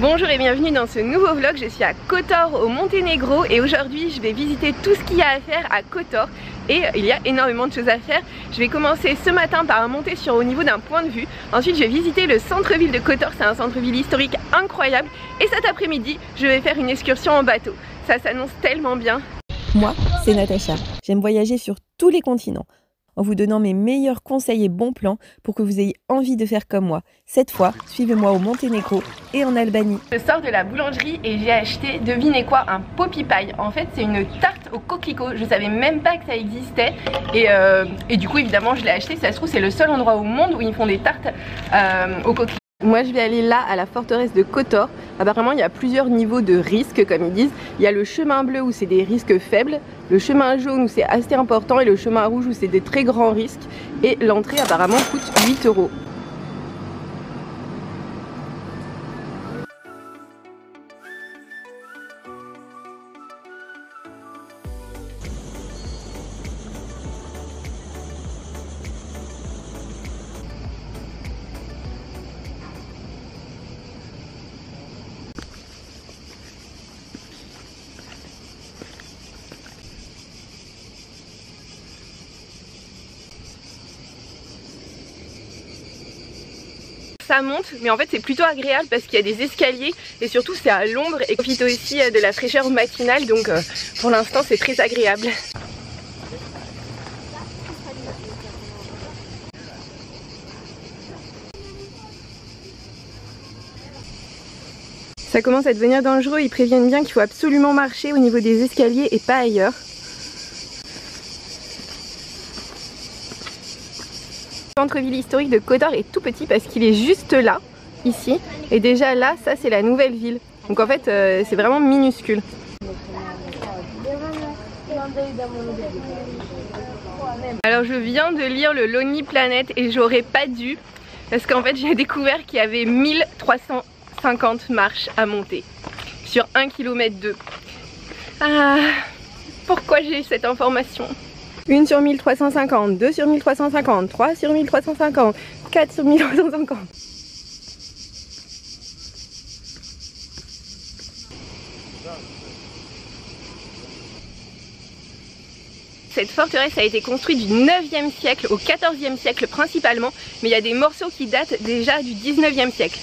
Bonjour et bienvenue dans ce nouveau vlog. Je suis à Kotor au Monténégro et aujourd'hui je vais visiter tout ce qu'il y a à faire à Kotor et il y a énormément de choses à faire. Je vais commencer ce matin par monter au niveau d'un point de vue. Ensuite je vais visiter le centre-ville de Kotor, c'est un centre-ville historique incroyable. Et cet après-midi je vais faire une excursion en bateau. Ça s'annonce tellement bien. Moi, c'est Natacha. J'aime voyager sur tous les continents, en vous donnant mes meilleurs conseils et bons plans pour que vous ayez envie de faire comme moi. Cette fois, suivez-moi au Monténégro et en Albanie. Je sors de la boulangerie et j'ai acheté, devinez quoi, un poppy pie. En fait, c'est une tarte au coquelicot. Je savais même pas que ça existait et du coup, évidemment, je l'ai acheté. Ça se trouve, c'est le seul endroit au monde où ils font des tartes au coquelicot. Moi je vais aller là à la forteresse de Kotor. Apparemment il y a plusieurs niveaux de risques comme ils disent. Il y a le chemin bleu où c'est des risques faibles, le chemin jaune où c'est assez important et le chemin rouge où c'est des très grands risques. Et l'entrée apparemment coûte 8 €. Ça monte, mais en fait c'est plutôt agréable parce qu'il y a des escaliers et surtout c'est à l'ombre et profite aussi de la fraîcheur matinale, donc pour l'instant c'est très agréable. Ça commence à devenir dangereux, ils préviennent bien qu'il faut absolument marcher au niveau des escaliers et pas ailleurs. Le centre-ville historique de Kotor est tout petit parce qu'il est juste là, ici, et déjà là, ça c'est la nouvelle ville. Donc en fait, c'est vraiment minuscule. Alors je viens de lire le Lonely Planet et j'aurais pas dû, parce qu'en fait j'ai découvert qu'il y avait 1350 marches à monter sur 1,2 km. Ah, pourquoi j'ai eu cette information ? 1 sur 1350, 2 sur 1350, 3 sur 1350, 4 sur 1350. Cette forteresse a été construite du 9e siècle au 14e siècle principalement, mais il y a des morceaux qui datent déjà du 19e siècle.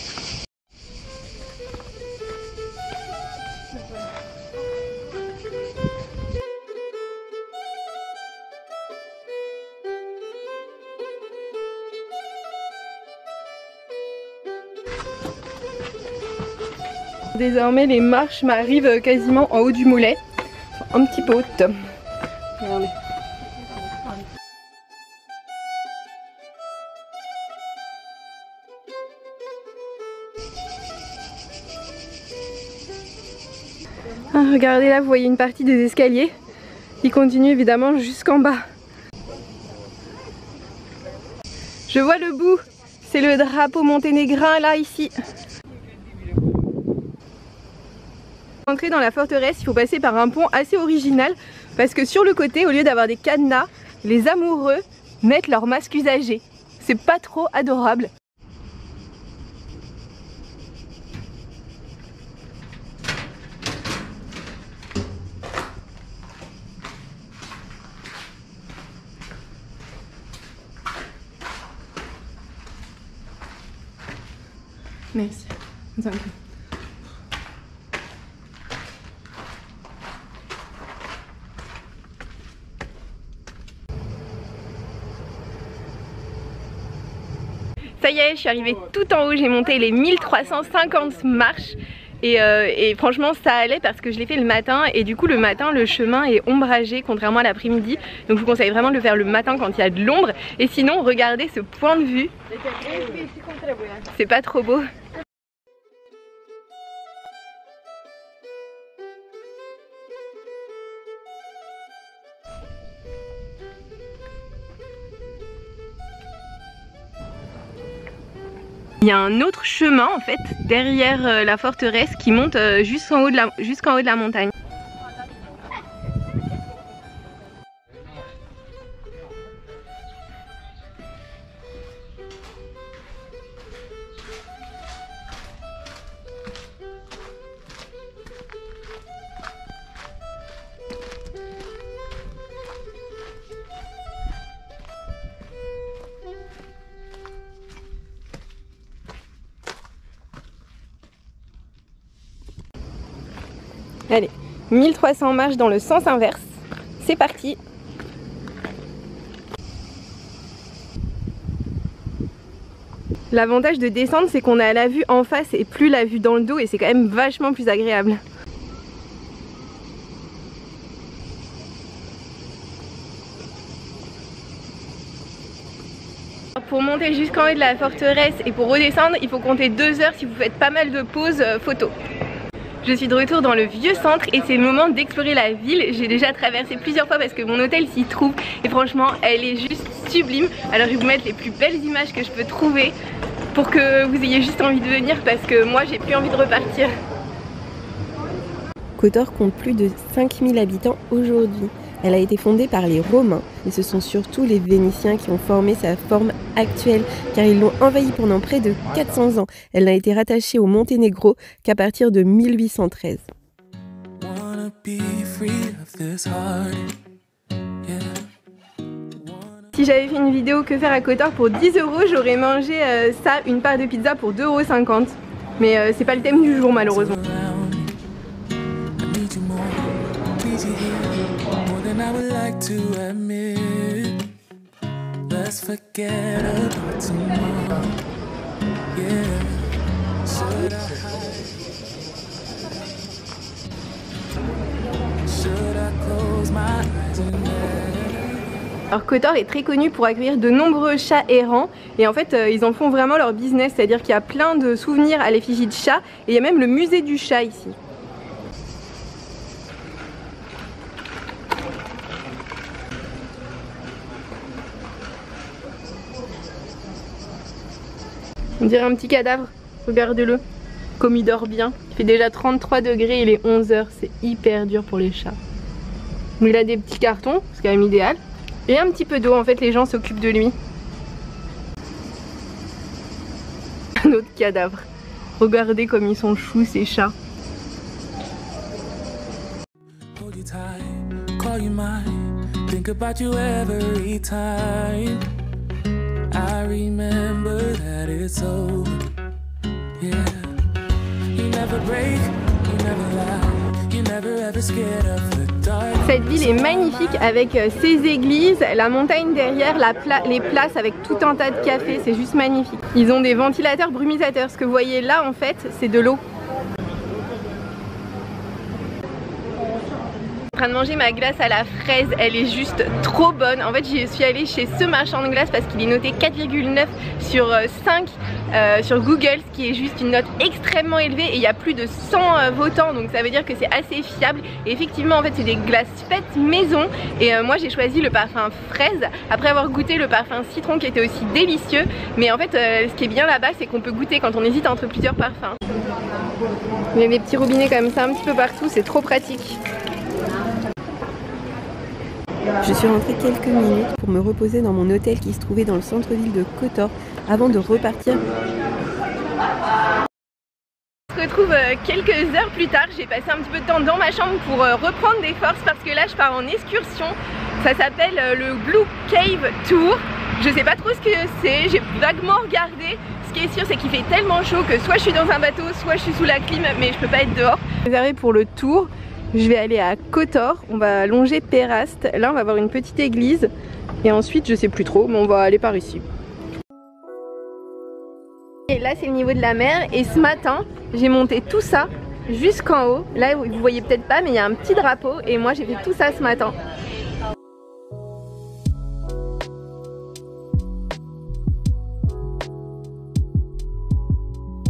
Désormais les marches m'arrivent quasiment en haut du mollet, un petit peu haute. Regardez. Ah, regardez là, vous voyez une partie des escaliers qui continue évidemment jusqu'en bas. Je vois le bout, c'est le drapeau monténégrin là ici. Pour entrer dans la forteresse, il faut passer par un pont assez original parce que sur le côté, au lieu d'avoir des cadenas, les amoureux mettent leurs masques usagés. C'est pas trop adorable. Merci. Ça y est, je suis arrivée tout en haut, j'ai monté les 1350 marches et franchement ça allait parce que je l'ai fait le matin et du coup le matin le chemin est ombragé contrairement à l'après-midi, donc je vous conseille vraiment de le faire le matin quand il y a de l'ombre. Et sinon regardez ce point de vue, c'est pas trop beau? Il y a un autre chemin en fait derrière la forteresse qui monte jusqu'en haut de la montagne. Allez, 1300 marches dans le sens inverse. C'est parti. L'avantage de descendre, c'est qu'on a la vue en face et plus la vue dans le dos, et c'est quand même vachement plus agréable. Pour monter jusqu'en haut de la forteresse et pour redescendre, il faut compter 2 heures si vous faites pas mal de pauses photos. Je suis de retour dans le vieux centre et c'est le moment d'explorer la ville. J'ai déjà traversé plusieurs fois parce que mon hôtel s'y trouve et franchement elle est juste sublime. Alors je vais vous mettre les plus belles images que je peux trouver pour que vous ayez juste envie de venir parce que moi j'ai plus envie de repartir. Kotor compte plus de 5000 habitants aujourd'hui. Elle a été fondée par les Romains, mais ce sont surtout les Vénitiens qui ont formé sa forme actuelle, car ils l'ont envahie pendant près de 400 ans. Elle n'a été rattachée au Monténégro qu'à partir de 1813. Si j'avais fait une vidéo que faire à Kotor pour 10 €, j'aurais mangé ça, une part de pizza pour 2,50 €. Mais c'est pas le thème du jour malheureusement. I would like to admit, let's forget about tomorrow. Yeah, should I close my eyes and Alors Kotor est très connu pour accueillir de nombreux chats errants et en fait ils en font vraiment leur business, c'est-à-dire qu'il y a plein de souvenirs à l'effigie de chats et il y a même le musée du chat ici. On dirait un petit cadavre, regardez-le, comme il dort bien. Il fait déjà 33 degrés, il est 11 h, c'est hyper dur pour les chats. Il a des petits cartons, c'est quand même idéal. Et un petit peu d'eau, en fait les gens s'occupent de lui. Un autre cadavre. Regardez comme ils sont choux ces chats. I remember that it's over. Yeah. You never break, you never lie, you never ever scared of the dark. Cette ville est magnifique avec ses églises, la montagne derrière, les places avec tout un tas de cafés, c'est juste magnifique. Ils ont des ventilateurs brumisateurs, ce que vous voyez là en fait, c'est de l'eau. En train de manger ma glace à la fraise, elle est juste trop bonne. En fait j'y suis allée chez ce marchand de glace parce qu'il est noté 4,9 sur 5 sur Google, ce qui est juste une note extrêmement élevée et il y a plus de 100 votants, donc ça veut dire que c'est assez fiable. Et effectivement en fait c'est des glaces faites maison et moi j'ai choisi le parfum fraise après avoir goûté le parfum citron qui était aussi délicieux. Mais en fait ce qui est bien là-bas c'est qu'on peut goûter quand on hésite entre plusieurs parfums. Il y a des petits robinets comme ça un petit peu partout, c'est trop pratique. Je suis rentrée quelques minutes pour me reposer dans mon hôtel qui se trouvait dans le centre-ville de Kotor avant de repartir. On se retrouve quelques heures plus tard, j'ai passé un petit peu de temps dans ma chambre pour reprendre des forces parce que là je pars en excursion. Ça s'appelle le Blue Cave Tour. Je sais pas trop ce que c'est, j'ai vaguement regardé. Ce qui est sûr c'est qu'il fait tellement chaud que soit je suis dans un bateau, soit je suis sous la clim, mais je peux pas être dehors. Réservé pour le tour. Je vais aller à Kotor, on va longer Perast, là on va voir une petite église et ensuite je sais plus trop mais on va aller par ici. Et là c'est le niveau de la mer et ce matin j'ai monté tout ça jusqu'en haut, là vous voyez peut-être pas mais il y a un petit drapeau et moi j'ai fait tout ça ce matin.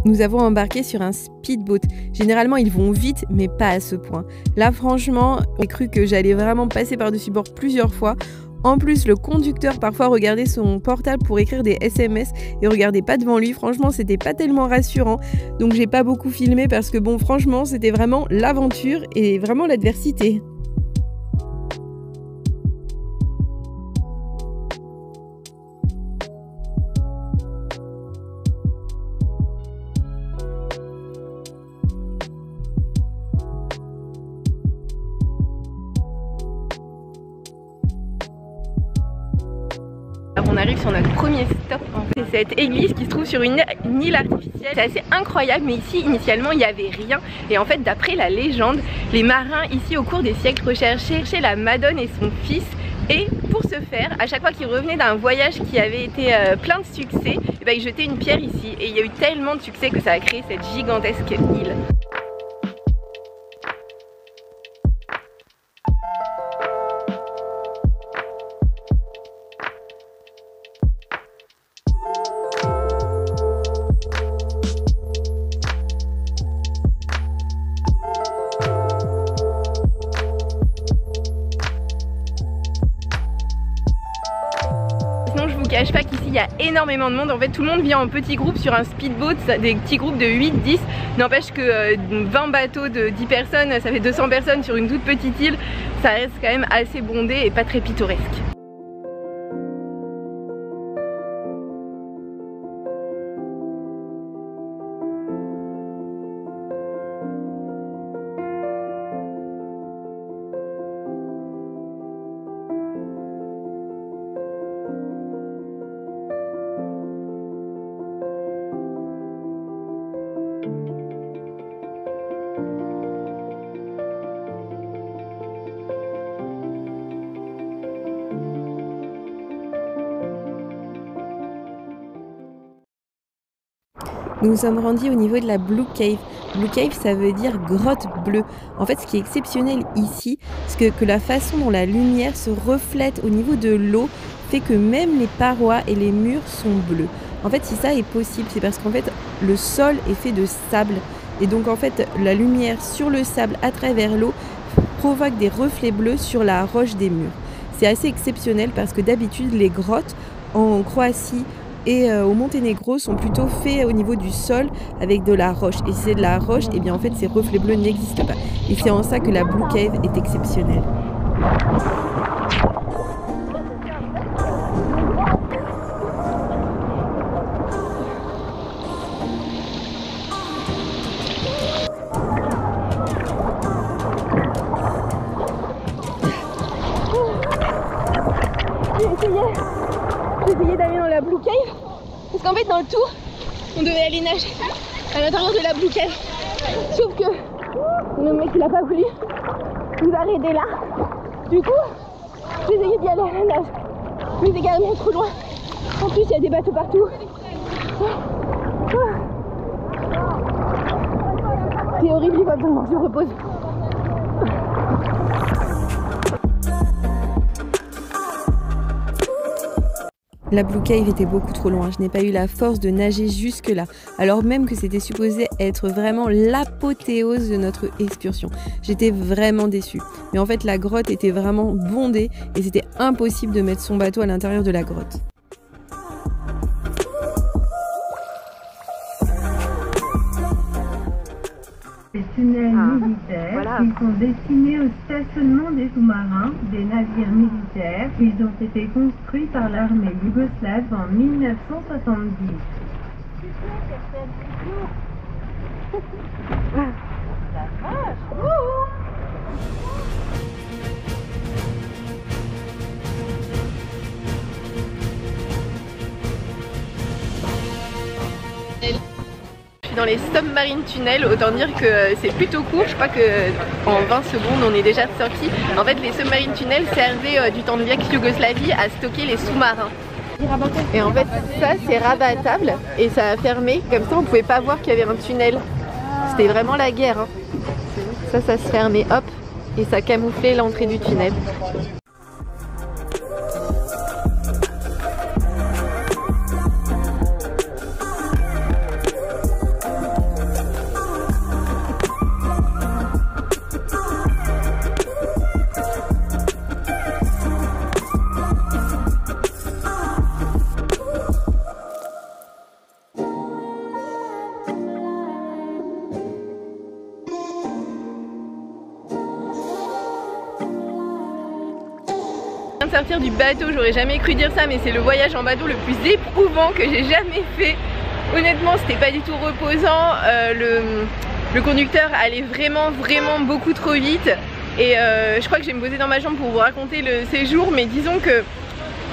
Nous avons embarqué sur un speedboat. Généralement, ils vont vite, mais pas à ce point. Là, franchement, j'ai cru que j'allais vraiment passer par-dessus bord plusieurs fois. En plus, le conducteur parfois regardait son portable pour écrire des SMS et regardait pas devant lui. Franchement, c'était pas tellement rassurant. Donc, j'ai pas beaucoup filmé parce que bon, franchement, c'était vraiment l'aventure et vraiment l'adversité. On a arrive sur notre premier stop. C'est cette église qui se trouve sur une île artificielle. C'est assez incroyable, mais ici initialement il n'y avait rien. Et en fait d'après la légende, les marins ici au cours des siècles recherchaient la Madone et son fils. Et pour ce faire, à chaque fois qu'ils revenaient d'un voyage qui avait été plein de succès, et ben, ils jetaient une pierre ici. Et il y a eu tellement de succès que ça a créé cette gigantesque île. Je vous cache pas qu'ici il y a énormément de monde. En fait tout le monde vient en petits groupes sur un speedboat, des petits groupes de 8-10. N'empêche que 20 bateaux de 10 personnes, ça fait 200 personnes sur une toute petite île. Ça reste quand même assez bondé et pas très pittoresque. Nous nous sommes rendus au niveau de la Blue Cave. Blue Cave, ça veut dire grotte bleue. En fait, ce qui est exceptionnel ici, c'est que la façon dont la lumière se reflète au niveau de l'eau fait que même les parois et les murs sont bleus. En fait, si ça est possible, c'est parce qu'en fait, le sol est fait de sable. Et donc, en fait, la lumière sur le sable à travers l'eau provoque des reflets bleus sur la roche des murs. C'est assez exceptionnel parce que d'habitude, les grottes en Croatie et au Monténégro sont plutôt faits au niveau du sol avec de la roche. Et si c'est de la roche, et bien en fait ces reflets bleus n'existent pas. Et c'est en ça que la Blue Cave est exceptionnelle. J'ai essayé d'aller dans la Blue Cave parce qu'en fait dans le tour on devait aller nager à l'intérieur de la Blue Cave, sauf que le mec il a pas voulu nous arrêter là. Du coup j'ai essayé d'y aller à la nage, mais c'est également trop loin. En plus il y a des bateaux partout. C'est horrible, il faut absolument que je repose. La Blue Cave était beaucoup trop loin, je n'ai pas eu la force de nager jusque là, alors même que c'était supposé être vraiment l'apothéose de notre excursion. J'étais vraiment déçue, mais en fait la grotte était vraiment bondée et c'était impossible de mettre son bateau à l'intérieur de la grotte. Les tunnels militaires, ils sont destinés au stationnement des sous-marins, des navires militaires. Ils ont été construits par l'armée yougoslave en 1970. Dans les submarine tunnels, autant dire que c'est plutôt court. Je crois que en 20 secondes on est déjà sorti. En fait les submarine tunnels servaient du temps de l'ex-Yougoslavie à stocker les sous-marins. Et en fait ça c'est rabattable et ça a fermé, comme ça on pouvait pas voir qu'il y avait un tunnel. C'était vraiment la guerre hein. Ça se fermait hop et ça camouflait l'entrée du tunnel. De sortir du bateau, j'aurais jamais cru dire ça, mais c'est le voyage en bateau le plus éprouvant que j'ai jamais fait. Honnêtement c'était pas du tout reposant, le conducteur allait vraiment beaucoup trop vite et je crois que je vais me poser dans ma chambre pour vous raconter le séjour, mais disons que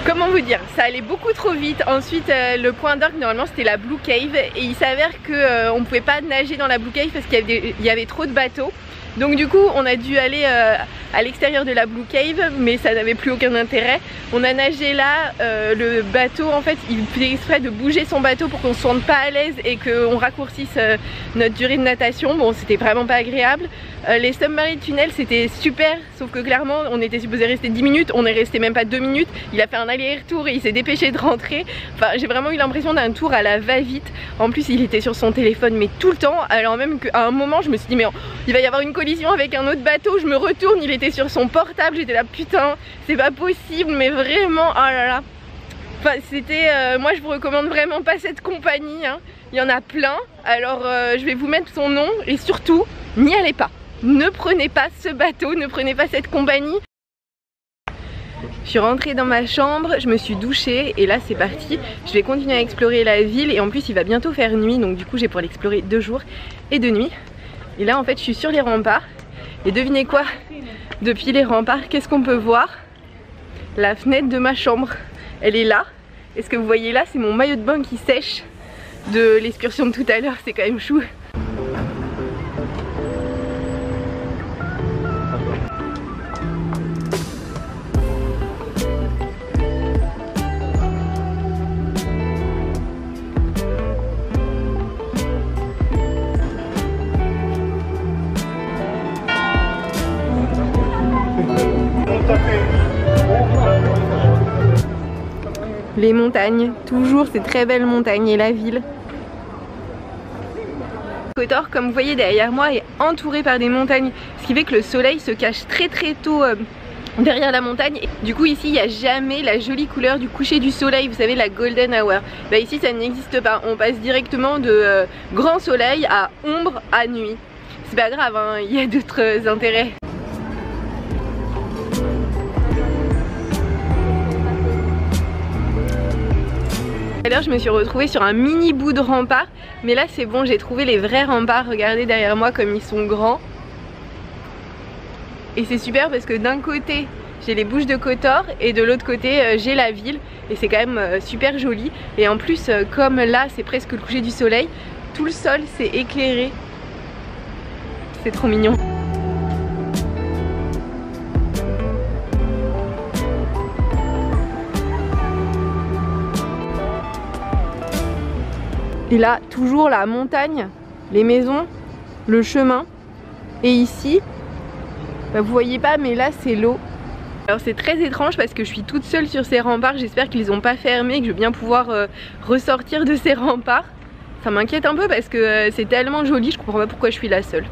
Comment vous dire, ça allait beaucoup trop vite. Ensuite le point d'orgue normalement c'était la Blue Cave et il s'avère que on pouvait pas nager dans la Blue Cave parce qu'il y avait trop de bateaux. Donc du coup on a dû aller à l'extérieur de la Blue Cave, mais ça n'avait plus aucun intérêt. On a nagé là, le bateau en fait il faisait exprès de bouger son bateau pour qu'on se sente pas à l'aise et qu'on raccourcisse notre durée de natation. Bon, c'était vraiment pas agréable. Les submarine tunnels c'était super, sauf que clairement on était supposé rester 10 minutes, on est resté même pas 2 minutes. Il a fait un aller-retour et il s'est dépêché de rentrer. Enfin j'ai vraiment eu l'impression d'un tour à la va-vite. En plus il était sur son téléphone mais tout le temps, alors même qu'à un moment je me suis dit mais il va y avoir une collision avec un autre bateau. Je me retourne, il était sur son portable, j'étais là putain c'est pas possible, mais vraiment oh là là. Enfin c'était, moi je vous recommande vraiment pas cette compagnie hein. Il y en a plein, alors je vais vous mettre son nom et surtout n'y allez pas. Ne prenez pas ce bateau, ne prenez pas cette compagnie. Je suis rentrée dans ma chambre, je me suis douchée et là c'est parti. Je vais continuer à explorer la ville et en plus il va bientôt faire nuit, donc du coup j'ai pour l'explorer 2 jours et 2 nuits. Et là en fait je suis sur les remparts et devinez quoi, depuis les remparts qu'est-ce qu'on peut voir? La fenêtre de ma chambre, elle est là. Et ce que vous voyez là c'est mon maillot de bain qui sèche de l'excursion de tout à l'heure, c'est quand même chou. Les montagnes, toujours ces très belles montagnes et la ville. Kotor, comme vous voyez derrière moi, est entouré par des montagnes, ce qui fait que le soleil se cache très tôt derrière la montagne. Du coup ici il n'y a jamais la jolie couleur du coucher du soleil, vous savez la golden hour. Bah ici ça n'existe pas, on passe directement de grand soleil à ombre à nuit. C'est pas grave hein, il y a d'autres intérêts. Tout à l'heure je me suis retrouvée sur un mini bout de rempart, mais là c'est bon, j'ai trouvé les vrais remparts. Regardez derrière moi comme ils sont grands. Et c'est super parce que d'un côté j'ai les bouches de Kotor et de l'autre côté j'ai la ville. Et c'est quand même super joli. Et en plus comme là c'est presque le coucher du soleil, tout le sol c'est éclairé. C'est trop mignon. Et là, toujours la montagne, les maisons, le chemin. Et ici, bah, vous voyez pas, mais là c'est l'eau. Alors c'est très étrange parce que je suis toute seule sur ces remparts. J'espère qu'ils n'ont pas fermé, que je vais bien pouvoir ressortir de ces remparts. Ça m'inquiète un peu parce que c'est tellement joli, je comprends pas pourquoi je suis la seule.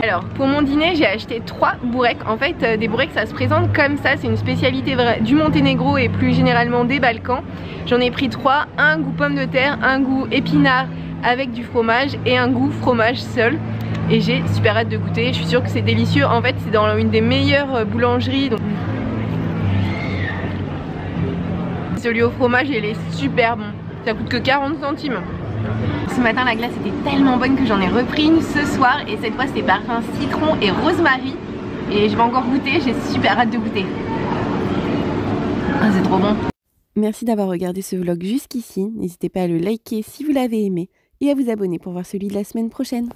Alors pour mon dîner j'ai acheté 3 boureks. En fait des boureks ça se présente comme ça, c'est une spécialité du Monténégro et plus généralement des Balkans. J'en ai pris 3, un goût pomme de terre, un goût épinard avec du fromage et un goût fromage seul. Et j'ai super hâte de goûter, je suis sûre que c'est délicieux. En fait c'est dans une des meilleures boulangeries. Donc... celui au fromage il est super bon, ça coûte que 40 centimes. Ce matin la glace était tellement bonne que j'en ai repris une ce soir et cette fois c'est parfum citron et rosemary et je vais encore goûter, j'ai super hâte de goûter. Ah, c'est trop bon. Merci d'avoir regardé ce vlog jusqu'ici, n'hésitez pas à le liker si vous l'avez aimé et à vous abonner pour voir celui de la semaine prochaine.